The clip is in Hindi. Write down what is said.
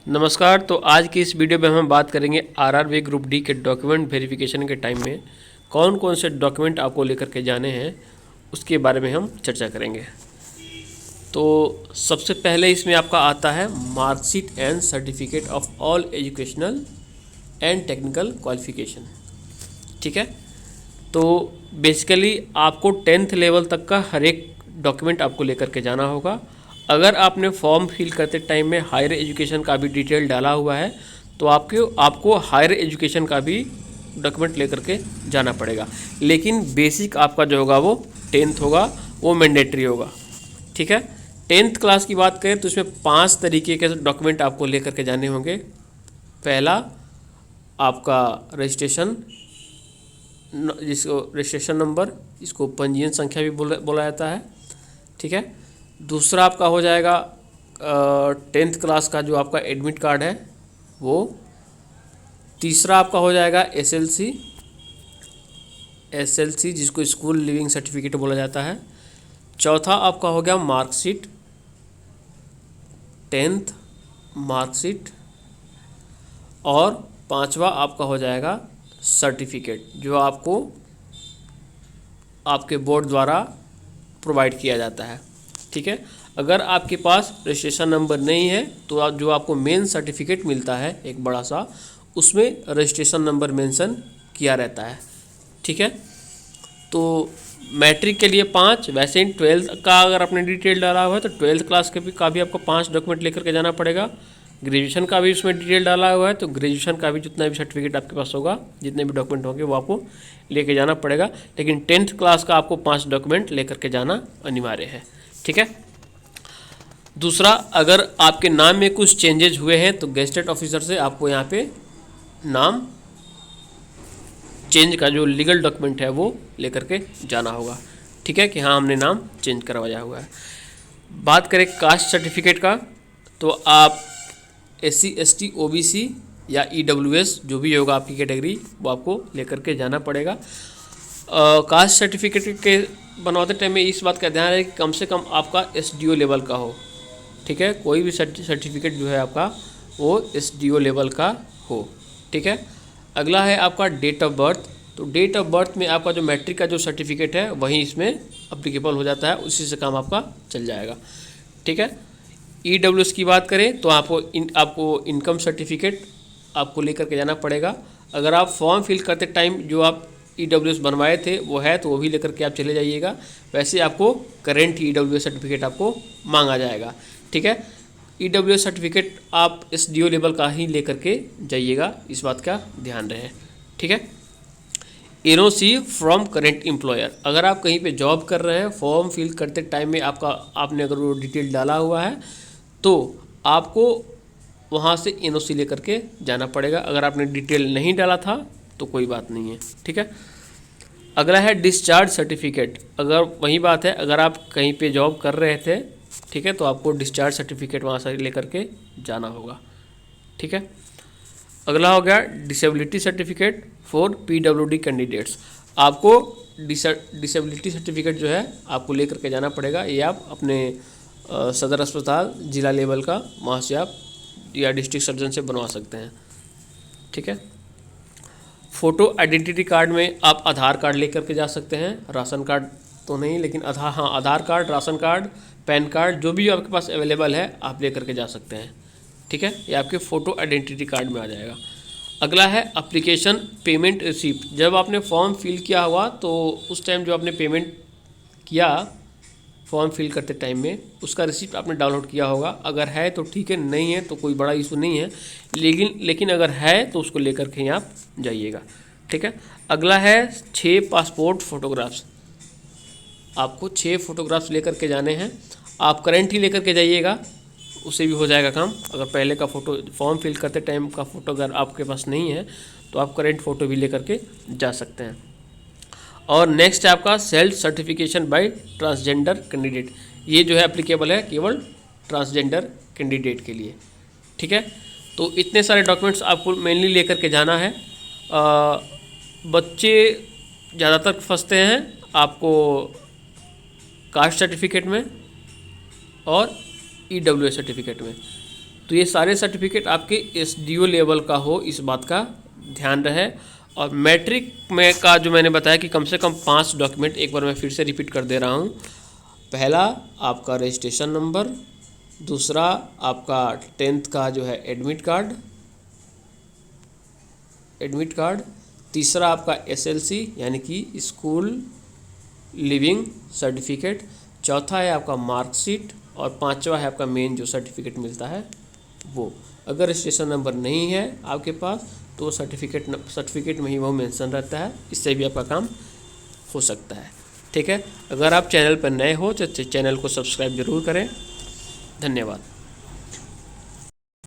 नमस्कार। तो आज की इस वीडियो में हम बात करेंगे आरआरबी ग्रुप डी के डॉक्यूमेंट वेरिफिकेशन के टाइम में कौन कौन से डॉक्यूमेंट आपको लेकर के जाने हैं, उसके बारे में हम चर्चा करेंगे। तो सबसे पहले इसमें आपका आता है marksheet and certificate of all educational and technical qualification. ठीक है, तो बेसिकली आपको 10th लेवल तक का हर एक डॉक्यूमेंट आपको लेकर के जाना होगा। अगर आपने फॉर्म फिल करते टाइम में हायर एजुकेशन का भी डिटेल डाला हुआ है तो आपको हायर एजुकेशन का भी डॉक्यूमेंट लेकर के जाना पड़ेगा, लेकिन बेसिक आपका जो होगा वो 10th होगा, वो मैंडेटरी होगा। ठीक है, 10th क्लास की बात करें तो इसमें 5 तरीके के डॉक्यूमेंट आपको लेकर के जाने होंगे। पहला आपका रजिस्ट्रेशन, जिसको रजिस्ट्रेशन नंबर, इसको पंजीयन संख्या भी बोला जाता है। ठीक है, दूसरा आपका हो जाएगा 10th क्लास का जो आपका एडमिट कार्ड है वो। तीसरा आपका हो जाएगा एसएलसी जिसको स्कूल लिविंग सर्टिफिकेट बोला जाता है। चौथा आपका हो गया मार्कशीट, 10th मार्कशीट। और पांचवा आपका हो जाएगा सर्टिफिकेट, जो आपको आपके बोर्ड द्वारा प्रोवाइड किया जाता है। ठीक है, अगर आपके पास रजिस्ट्रेशन नंबर नहीं है तो जो आपको मेन सर्टिफिकेट मिलता है एक बड़ा सा, उसमें रजिस्ट्रेशन नंबर मेंशन किया रहता है। ठीक है, तो मैट्रिक के लिए 5, वैसे ही 12th का अगर आपने डिटेल डाला हुआ है तो 12th क्लास का भी आपको 5 डॉक्यूमेंट लेकर के जाना पड़ेगा। ग्रेजुएशन का भी उसमें डिटेल डाला हुआ है तो ग्रेजुएशन का भी जितना भी सर्टिफिकेट आपके पास होगा, जितने भी डॉक्यूमेंट होंगे वो आपको लेके जाना पड़ेगा। लेकिन 10th क्लास का आपको 5 डॉक्यूमेंट लेकर के जाना अनिवार्य है। ठीक है, दूसरा, अगर आपके नाम में कुछ चेंजेज हुए हैं तो गेस्टेड ऑफिसर से आपको यहाँ पे नाम चेंज का जो लीगल डॉक्यूमेंट है वो लेकर के जाना होगा। ठीक है, कि हाँ हमने नाम चेंज करवाया हुआ है। बात करें कास्ट सर्टिफिकेट का, तो आप SC ST OBC या EWS जो भी होगा आपकी कैटेगरी, वो आपको लेकर के जाना पड़ेगा। कास्ट सर्टिफिकेट के बनवाते टाइम में इस बात का ध्यान रहे कि कम से कम आपका SDO लेवल का हो। ठीक है, कोई भी सर्टिफिकेट जो है आपका वो SDO लेवल का हो। ठीक है, अगला है आपका डेट ऑफ बर्थ। तो डेट ऑफ बर्थ में आपका जो मैट्रिक का जो सर्टिफिकेट है वही इसमें अप्लीकेबल हो जाता है, उसी से काम आपका चल जाएगा। ठीक है, EWS की बात करें तो आपको इनकम सर्टिफिकेट आपको लेकर के जाना पड़ेगा। अगर आप फॉर्म फिल करते टाइम जो आप EWS बनवाए थे वो है तो वो भी लेकर के आप चले जाइएगा। वैसे आपको करेंट EWS सर्टिफिकेट आपको मांगा जाएगा। ठीक है, EWS सर्टिफिकेट आप SDO लेवल का ही लेकर के जाइएगा, इस बात का ध्यान रहे। ठीक है, NOC फ्रॉम करेंट एम्प्लॉयर, अगर आप कहीं पे जॉब कर रहे हैं, फॉर्म फिल करते टाइम में आपने अगर वो डिटेल डाला हुआ है तो आपको वहाँ से NOC लेकर के जाना पड़ेगा। अगर आपने डिटेल नहीं डाला था तो कोई बात नहीं है। ठीक है, अगला है डिस्चार्ज सर्टिफिकेट। अगर वही बात है, अगर आप कहीं पे जॉब कर रहे थे, ठीक है, तो आपको डिस्चार्ज सर्टिफिकेट वहाँ से लेकर के जाना होगा। ठीक है, अगला हो गया disability certificate for PWD candidates. आपको डिसेबिलिटी सर्टिफिकेट जो है आपको लेकर के जाना पड़ेगा। ये आप अपने सदर अस्पताल जिला लेवल का, वहाँ से आप या डिस्ट्रिक्ट सर्जन से बनवा सकते हैं। ठीक है, फ़ोटो आइडेंटिटी कार्ड में आप आधार कार्ड लेकर के जा सकते हैं, राशन कार्ड तो नहीं, लेकिन Aadhaar card, ration card, PAN card जो भी आपके पास अवेलेबल है आप लेकर के जा सकते हैं। ठीक है, ये आपके फ़ोटो आइडेंटिटी कार्ड में आ जाएगा। अगला है एप्लीकेशन पेमेंट रिसिप्ट। जब आपने फॉर्म फिल किया हुआ तो उस टाइम जो आपने पेमेंट किया फॉर्म फिल करते टाइम में, उसका रिसिप्ट आपने डाउनलोड किया होगा। अगर है तो ठीक है, नहीं है तो कोई बड़ा इशू नहीं है, लेकिन अगर है तो उसको लेकर के आप जाइएगा। ठीक है, अगला है 6 पासपोर्ट फ़ोटोग्राफ्स। आपको 6 फोटोग्राफ्स लेकर के जाने हैं। आप करेंट ही लेकर के जाइएगा, उससे भी हो जाएगा काम। अगर पहले का फ़ोटो फॉर्म फिल करते टाइम का फ़ोटो अगर आपके पास नहीं है तो आप करेंट फ़ोटो भी लेकर के जा सकते हैं। और नेक्स्ट है आपका self certification by transgender candidate. ये जो है एप्लीकेबल है केवल ट्रांसजेंडर कैंडिडेट के लिए। ठीक है, तो इतने सारे डॉक्यूमेंट्स आपको मेनली लेकर के जाना है। बच्चे ज़्यादातर फंसते हैं आपको कास्ट सर्टिफिकेट में और EWS सर्टिफिकेट में। तो ये सारे सर्टिफिकेट आपके एसडीओ लेवल का हो, इस बात का ध्यान रहे। और मैट्रिक में का जो मैंने बताया कि कम से कम 5 डॉक्यूमेंट, एक बार मैं फिर से रिपीट कर दे रहा हूँ। पहला आपका रजिस्ट्रेशन नंबर, दूसरा आपका 10th का जो है एडमिट कार्ड, तीसरा आपका एसएलसी यानी कि स्कूल लिविंग सर्टिफिकेट, चौथा है आपका मार्कशीट और पांचवा है आपका मेन जो सर्टिफिकेट मिलता है वो। अगर रजिस्ट्रेशन नंबर नहीं है आपके पास तो सर्टिफिकेट में ही वो मेंशन रहता है, इससे भी आपका काम हो सकता है। ठीक है, अगर आप चैनल पर नए हो तो चैनल को सब्सक्राइब जरूर करें। धन्यवाद।